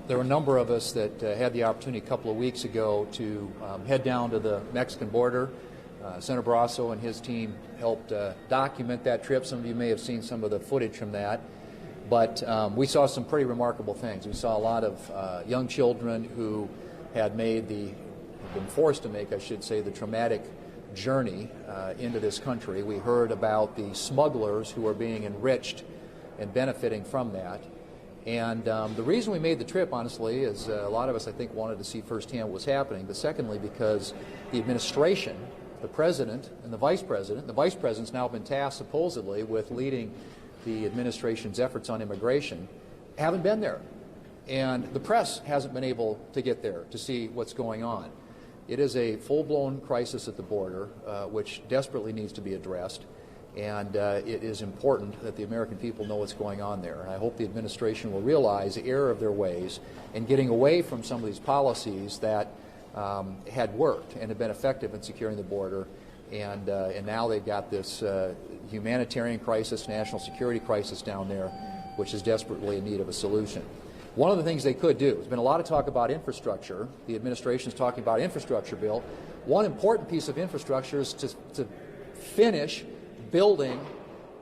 There were a number of us that had the opportunity a couple of weeks ago to head down to the Mexican border. Senator Barrasso and his team helped document that trip. Some of you may have seen some of the footage from that. But we saw some pretty remarkable things. We saw a lot of young children who had been forced to make, I should say, the traumatic journey into this country. We heard about the smugglers who are being enriched and benefiting from that. And the reason we made the trip, honestly, is a lot of us, I think, wanted to see firsthand what was happening. But secondly, because the administration, the president and the vice president's now been tasked supposedly with leading the administration's efforts on immigration, haven't been there. And the press hasn't been able to get there to see what's going on. It is a full-blown crisis at the border, which desperately needs to be addressed. And it is important that the American people know what's going on there. And I hope the administration will realize the error of their ways in getting away from some of these policies that had worked and had been effective in securing the border. And now they've got this humanitarian crisis, national security crisis down there, which is desperately in need of a solution. One of the things they could do, there's been a lot of talk about infrastructure. The administration is talking about an infrastructure bill. One important piece of infrastructure is to finish building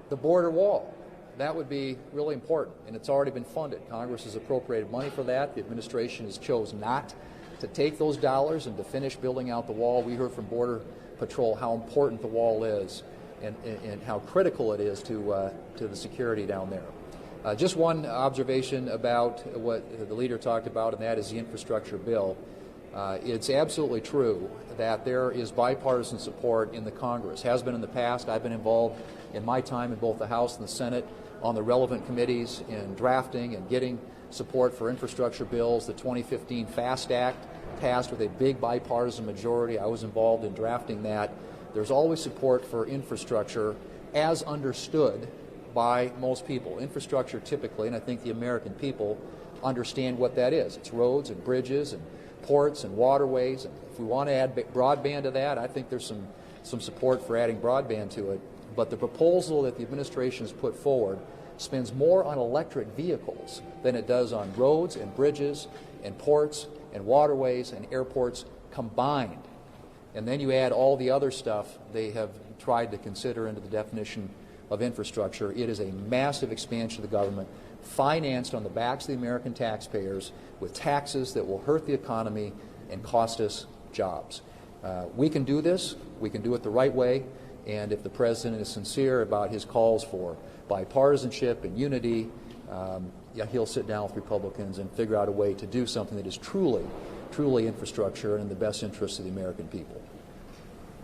the border wall. That would be really important, and it's already been funded. Congress has appropriated money for that. The administration has chosen not to take those dollars and to finish building out the wall. We heard from Border Patrol how important the wall is and how critical it is to the security down there. Just one observation about what the leader talked about, and that is the infrastructure bill. It's absolutely true that there is bipartisan support in the Congress. Has been in the past. I've been involved in my time in both the House and the Senate on the relevant committees in drafting and getting support for infrastructure bills. The 2015 FAST Act passed with a big bipartisan majority. I was involved in drafting that. There's always support for infrastructure as understood by most people. Infrastructure typically, and I think the American people understand what that is. It's roads and bridges and ports and waterways. And if we want to add broadband to that, I think there's some support for adding broadband to it. But the proposal that the administration has put forward spends more on electric vehicles than it does on roads and bridges and ports and waterways and airports combined. And then you add all the other stuff they have tried to consider into the definition of infrastructure. It is a massive expansion of the government, financed on the backs of the American taxpayers with taxes that will hurt the economy and cost us jobs. We can do this. We can do it the right way. And if the President is sincere about his calls for bipartisanship and unity, he'll sit down with Republicans and figure out a way to do something that is truly, truly infrastructure and in the best interest of the American people.